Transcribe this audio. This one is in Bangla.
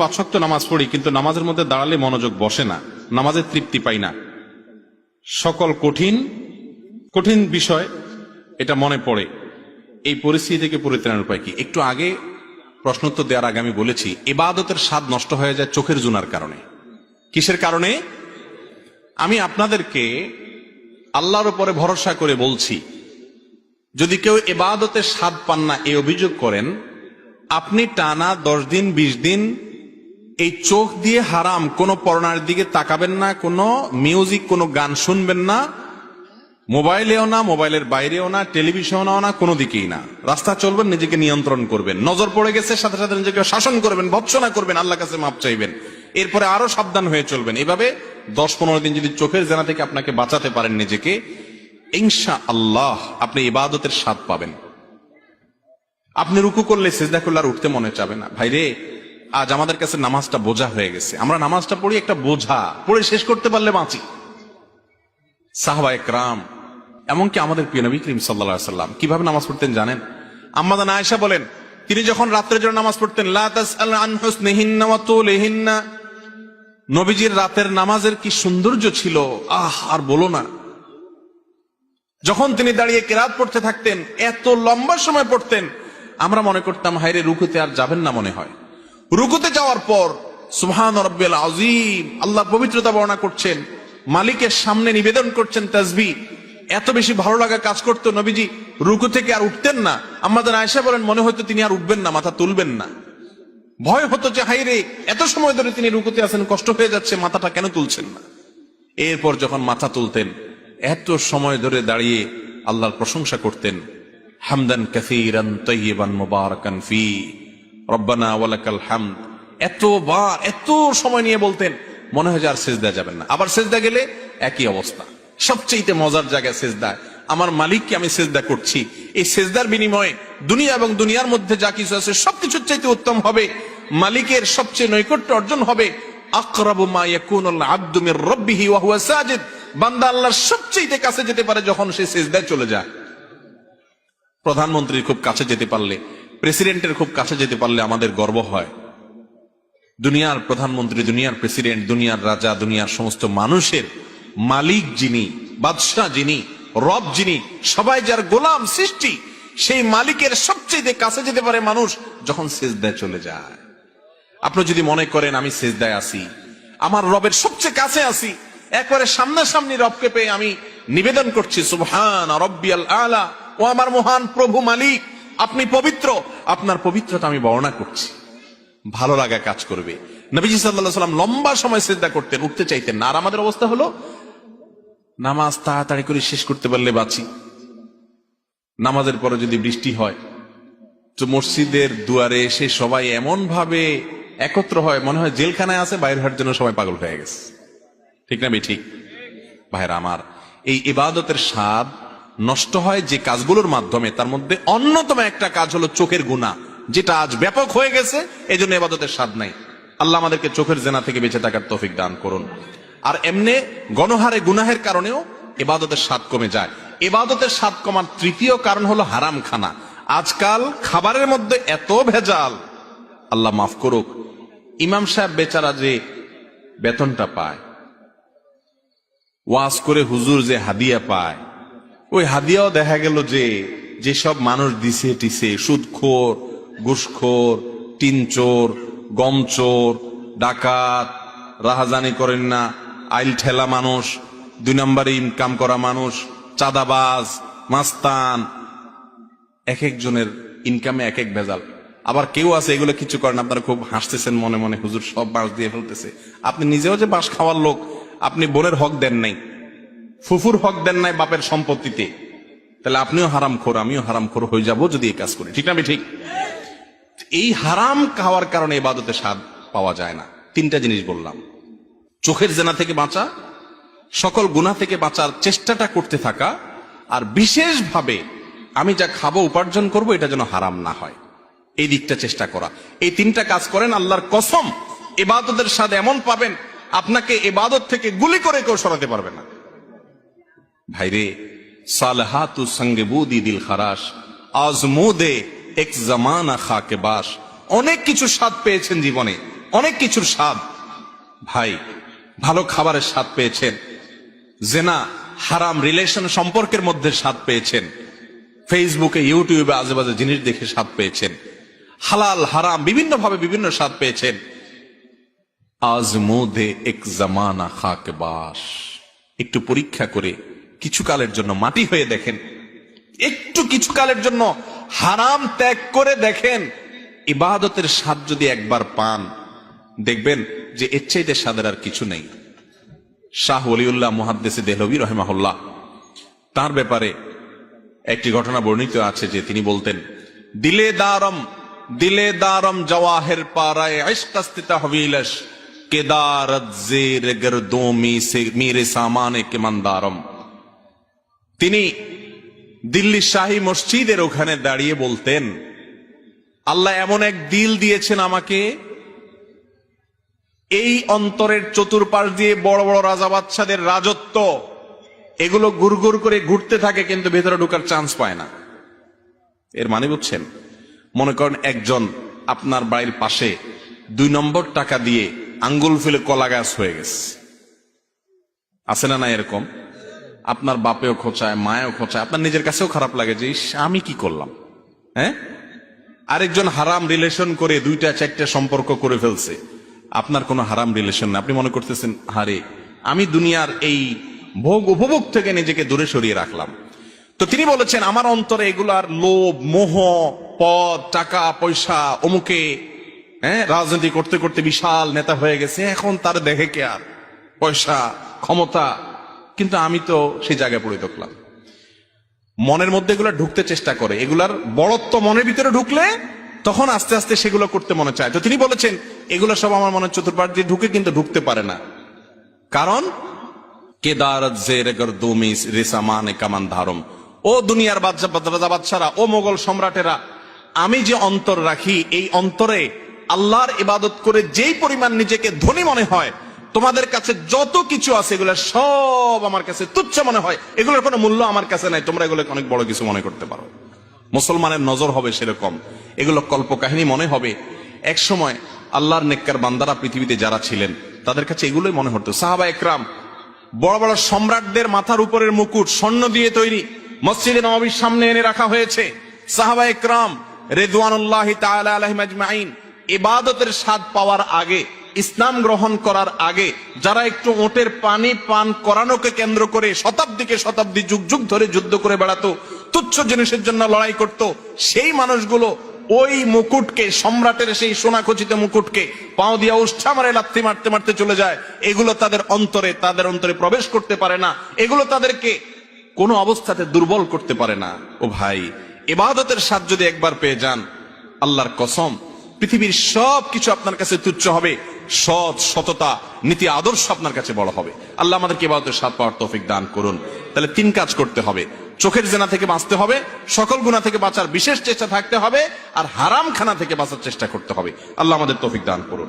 5 ওয়াক্ত নামাজ পড়ি, কিন্তু নামাজের মধ্যে দাঁড়ালে মনোযোগ বসে না, নামাজের তৃপ্তি পাই না, সকল কঠিন কঠিন বিষয় এটা মনে পড়ে। এই পরিস্থিতি থেকে পরিত্রাণের উপায় কি? একটু আগে প্রশ্নোত্তর দেওয়ার আগে আমি বলেছি ইবাদতের স্বাদ নষ্ট হয়ে যায় চোখের জুনার কারণে। কিসের কারণে? আমি আপনাদেরকে আল্লাহর উপরে ভরসা করে বলছি, যদি কেউ ইবাদতের স্বাদ পান না এই অভিযোগ করেন, আপনি টানা 10 দিন 20 দিন এই চোখ দিয়ে হারাম কোনো পর্নার দিকে তাকাবেন না, কোনো মিউজিক কোনো গান শুনবেন না, মোবাইলেও না, মোবাইলের বাইরেও না, টেলিভিশনেও না, কোনো দিকেই না। রাস্তা চলবেন, নিজেকে নিয়ন্ত্রণ করবেন, নজর পড়ে গেছে সাথে সাথে নিজেকে শাসন করবেন, ভৎসনা করবেন, আল্লাহর কাছে মাপ চাইবেন, এরপরে আরো সাবধান হয়ে চলবেন। এভাবে 10-15 দিন যদি চোখের জেনা থেকে আপনাকে বাঁচাতে পারেন নিজেকে, ইনশাআল্লাহ আপনি ইবাদতের স্বাদ পাবেন। আপনি রুকু করলে সিজদা করলে আর উঠতে মনে চাবে না। ভাইরে, আজ আমাদের কাছে নামাজটা বোঝা হয়ে গেছে। আমরা নামাজটা পড়ি একটা বোঝা, পড়ে শেষ করতে পারলে বাঁচি। সাহাবায়ে কেরাম, এমনকি আমাদের প্রিয় নবী করিম সাল্লাল্লাহু আলাইহি সাল্লাম কিভাবে নামাজ পড়তেন জানেন? আম্মা জান আয়েশা বলেন, তিনি যখন রাতের জন্য নামাজ পড়তেন, লা তাসআল আন হুসনিহিন্না ওয়া তুলিহিন্না, নবীজির রাতের নামাজের কি সৌন্দর্য ছিল, আর বলো না। যখন তিনি দাঁড়িয়ে কিরাত পড়তে থাকতেন, এত লম্বা সময় পড়তেন, আমরা মনে করতাম হায়রে রুকুতে আর যাবেন না মনে হয়। রুকুতে যাওয়ার পর সুবহান রাব্বিল আযীম, আল্লাহর পবিত্রতা বর্ণনা করছেন, মালিকের সামনে নিবেদন করছেন তাসবিহ। এত বেশি ভালো লাগা কাজ করতো, নবীজি রুকু থেকে আর উঠতেন না। আমাদের আয়েশা বলেন, মনে হয়তো তিনি আর উঠবেন না, মাথা তুলবেন না। ভয় হতো যে হায়রে এত সময় ধরে তিনি রুকুতে আছেন, কষ্ট হয়ে যাচ্ছে, মাথাটা কেন তুলছেন না। এরপর যখন মাথা তুলতেন, এত সময় ধরে দাঁড়িয়ে আল্লাহর প্রশংসা করতেন, হামদান কাসীরান তাইয়িবান মুবারাকান ফি রব্বানা ওয়ালাকাল হামদ। এতবার এত সময় নিয়ে বলতেন, মনে হয় যে আর সিজদা যাবেন না। আবার সিজদা গেলে একই অবস্থা। সবচেয়ে মজার জায়গা সিজদা, আমার মালিককে আমি সিজদা করছি, এই সিজদার বিনিময়ে দুনিয়া এবং দুনিয়ার মধ্যে যা কিছু আছে সবকিছুর চাইতে উত্তম হবে, মালিকের সবচেয়ে নৈকট্য অর্জন হবে। আকরাবু মা ইয়াকুনুল আবদু মির রাব্বিহি ওয়া হুয়া সাজিদ, বান্দা আল্লাহর সবচেয়ে কাছে যেতে পারে যখন সে সিজদায় চলে যায়। প্রধানমন্ত্রীর খুব কাছে যেতে পারলে, প্রেসিডেন্টের খুব কাছে যেতে পারলে আমাদের গর্ব হয়। দুনিয়ার প্রধানমন্ত্রী, দুনিয়ার প্রেসিডেন্ট, দুনিয়ার রাজা, দুনিয়ার সমস্ত মানুষের মালিক যিনি, বাদশাহ যিনি, রব যিনি, সবাই যার গোলাম সৃষ্টি, সেই মালিকের সবচেয়ে কাছে যেতে পারে মানুষ যখন সিজদায় চলে যায়। আপনি যদি মনে করেন আমি সিজদায় আছি, আমার রবের সবচেয়ে কাছে আছি, একবারে সামনাসামনি রবকে পেয়ে আমি নিবেদন করছি সুবহান রাব্বিয়াল আলা, ও আমার মহান প্রভু মালিক, আপনি পবিত্র, আপনার পবিত্রতা আমি বর্ণনা করছি, ভালো লাগা কাজ করবে। নবীজি সাল্লাল্লাহু আলাইহি ওয়াসাল্লাম লম্বা সময় সিজদা করতেন, উঠতে চাইতেন না। আর আমাদের অবস্থা হলো নামাজ তাড়াতাড়ি করে শেষ করতে পারলে বাঁচি। নামাজের পরে যদি বৃষ্টি হয় তো মসজিদের দুয়ারে এসে সবাই এমন ভাবে একত্র হয়, মনে হয় জেলখানায় আছে, বাইরে হওয়ার জন্য সবাই পাগল হয়ে গেছে। ঠিক না ভাই? ঠিক ভাইরা আমার, এই ইবাদতের স্বাদ নষ্ট হয় যে কাজগুলোর মাধ্যমে, তার মধ্যে অন্যতম একটা কাজ হলো চোখের গুনাহ, যেটা আজ ব্যাপক হয়ে গেছে। এই জন্য ইবাদতের স্বাদ নাই। আল্লাহ আমাদেরকে চোখের জেনা থেকে বেঁচে থাকার তৌফিক দান করুন। আর এমনি গণহারে গুনাহের কারণেও ইবাদতের স্বাদ কমে যায়। ইবাদতের স্বাদ কমার তৃতীয় কারণ হলো হারাম খানা। আজকাল খাবারের মধ্যে এত ভেজাল, আল্লাহ মাফ করুক, ইমাম সাহেব বেচারা যে বেতনটা পায়, ওয়াজ করে হুজুর যে হাদিয়া পায়, ওই হাদিয়াও দেখা গেল যে যেসব মানুষ দিছে টিছে, সুদখোর, ঘুষখোর, টিনচোর, গমচোর, ডাকাত, রাহাজানি করেন না, আইল ঠেলা মানুষ, 2 নম্বরে ইনকাম করা মানুষ, চাঁদাবাজ, মাস্তান, এক একজনের ইনকামে এক এক ভেজাল। আবার কেউ আছে এগুলো কিছু করেন, আপনারা খুব হাসতেছেন মনে মনে, হুজুর সব বাঁশ দিয়ে ফেলতেছে। আপনি নিজেও যে বাঁশ খাওয়ার লোক, আপনি বোনের হক দেন নাই, ফুফুর হক দেন নাই বাপের সম্পত্তিতে, তাহলে আপনিও হারামখোর, আমিও হারামখোর হয়ে যাব যদি এই কাজ করি। ঠিক না? ঠিক। এই হারাম খাওয়ার কারণে ইবাদতের স্বাদ পাওয়া যায় না। 3টা জিনিস বললাম, চোখের জেনা থেকে বাঁচা, সকল গুনাহ থেকে বাঁচার চেষ্টাটা করতে থাকা, আর বিশেষভাবে আমি যা খাবো উপার্জন করব এটা যেন হারাম না হয়, এই দিকটা চেষ্টা করা। এই 3টা কাজ করেন, আল্লাহর কসম ইবাদতের স্বাদ এমন পাবেন, আপনাকে ইবাদত থেকে গুলি করে কেউ সরাতে পারবে না। ভাইরে, সালহাতু সঙ্গে বুদি দিল খারাস, আজমুদে এক জামানা খাকে বাস। অনেক কিছু স্বাদ পেয়েছেন জীবনে, অনেক কিছুর স্বাদ। ভাই, ভালো খাবারের স্বাদ পেয়েছেন, জেনা হারাম রিলেশন সম্পর্কের মধ্যে স্বাদ পেয়েছেন, ফেসবুকে ইউটিউবে আজেবাজে জিনিস দেখে স্বাদ পেয়েছেন, হালাল হারাম বিভিন্ন ভাবে বিভিন্ন স্বাদ পেয়েছেন। আজমোদে এক জামানা খাক বাস, একটু পরীক্ষা করে কিছু কালের জন্য মাটি হয়ে দেখেন, একটু কিছু কালের জন্য হারাম ত্যাগ করে দেখেন, ইবাদতের স্বাদ যদি একবার পান, দেখবেন যে এর চাইতে স্বাদের আর কিছু নেই। শাহ ওলিউল্লাহ মুহাদ্দিসে দেহলভী রাহিমাহুল্লাহ, তার ব্যাপারে একটি ঘটনা বর্ণিত আছে যে তিনি বলতেন, দিলে দারম জওয়াহির পারায় ইশকাস্তি তাহবিলশ কেদারত জের গরদোমি সে মেরে সামানে কে মন্দারম। তিনি দিল্লি শাহী মসজিদের ওখানে দাঁড়িয়ে বলতেন, আল্লাহ এমন এক দিল দিয়েছেন আমাকে, এই অন্তরের চতুর্পাশ দিয়ে বড় বড় রাজা বাদশাদের রাজত্ব, এগুলো গুড়গুড় করে ঘুরতে থাকে কিন্তু ভেতরে ঢোকার চান্স পায় না। এর মানে বুঝছেন? মনে করেন একজন আপনার বাড়ির পাশে 2 নম্বর টাকা দিয়ে আঙ্গুল ফেলে কলা গাছ হয়ে গেছে, আছে না? না এরকম আপনার বাপেও খোঁচায়, মায়েও খোঁচায়, আপনার নিজের কাছেও খারাপ লাগে যে আমি কি করলাম। হ্যাঁ, আরেকজন হারাম রিলেশন করে 2-4টা সম্পর্ক করে ফেলছে, আপনার কোনো হারাম রিলেশন না, আপনি মনে করতেছেন হারে আমি দুনিয়ার এই ভোগ উপভোগ থেকে নিজেকে দূরে সরিয়ে রাখলাম। তো তিনি বলেছেন আমার অন্তরে এগুলার লোভ, মোহ, পদ, টাকা পয়সা, অমুকে রাজনীতি করতে করতে বিশাল নেতা হয়ে গেছে, এখন তার দেখে কে আর পয়সা ক্ষমতা, কিন্তু আমি তো সেই জায়গায় পড়ে থাকলাম। মনের মধ্যে এগুলা ঢুকতে চেষ্টা করে, এগুলার বড়ত্ব মনের ভিতরে ঢুকলে তখন আস্তে আস্তে সেগুলো করতে মনে চায়। তো তিনি বলেছেন এগুলো সব আমার মনের চতুর্পাশ দিয়ে ঢুকে কিন্তু ঢুকতে পারে না, কারণ কেদারত জের গরদোমি রেসামানে কামান ধারম। ও দুনিয়ার বাদশারা, ও মোগল সম্রাটেরা, আমি যে অন্তর রাখি, এই অন্তরে আল্লাহর ইবাদত করে যেই পরিমাণ নিজেকে ধনী মনে হয়, তোমাদের কাছে যত কিছু আছে এগুলো সব আমার কাছে তুচ্ছ মনে হয়, এগুলোর কোনো মূল্য আমার কাছে নাই, তোমরা এগুলোকে অনেক বড় কিছু মনে করতে পারো। মুসলমানের নজর হবে সেরকম, এগুলো কল্পকাহিনী মনে হবে। এক সময় আল্লাহর নেককার বান্দারা পৃথিবীতে যারা ছিলেন তাদের কাছে এগুলোই মনে হতো। সাহাবা একরাম, বড় বড় সম্রাটদের মাথার উপরের মুকুট স্বর্ণ দিয়ে তৈরি, মসজিদে নববীর সামনে এনে রাখা হয়েছে। সাহাবা একরাম রিদওয়ানুল্লাহি তাআলা আলাইহিম আজমাইন ইবাদতের স্বাদ পাওয়ার আগে, ইসলাম গ্রহণ করার আগে, যারা একটু ওটের পানি পান করানোকে কেন্দ্র করে শতাব্দীকে শতাব্দী যুগ যুগ ধরে যুদ্ধ করে বেড়াতো, তুচ্ছ জিনিসের জন্য লড়াই করত, সেই মানুষগুলো ওই মুকুটকে, সম্রাটের সেই সোনাখচিত মুকুটকে পাও দিয়া উষ্ঠা মারে লাথি মারতে মারতে চলে যায়। এগুলো তাদের অন্তরে প্রবেশ করতে পারে না, এগুলো তাদেরকে কোনো অবস্থাতে দুর্বল করতে পারে না। ও ভাই, ইবাদতের স্বাদ যদি একবার পেয়ে যান, আল্লাহর কসম পৃথিবীর সব কিছু আপনার কাছে তুচ্ছ হবে, সৎ সততা নীতি আদর্শ আপনার কাছে বড় হবে। আল্লাহ আমাদেরকে ইবাদতের স্বাদ পাওয়ার তৌফিক দান করুন। তাহলে 3 কাজ করতে হবে, চোখের জেনা থেকে বাঁচতে হবে, সকল গুনাহ থেকে বাঁচার বিশেষ চেষ্টা থাকতে হবে, আর হারাম খানা থেকে বাঁচার চেষ্টা করতে হবে। আল্লাহ আমাদের তৌফিক দান করুন।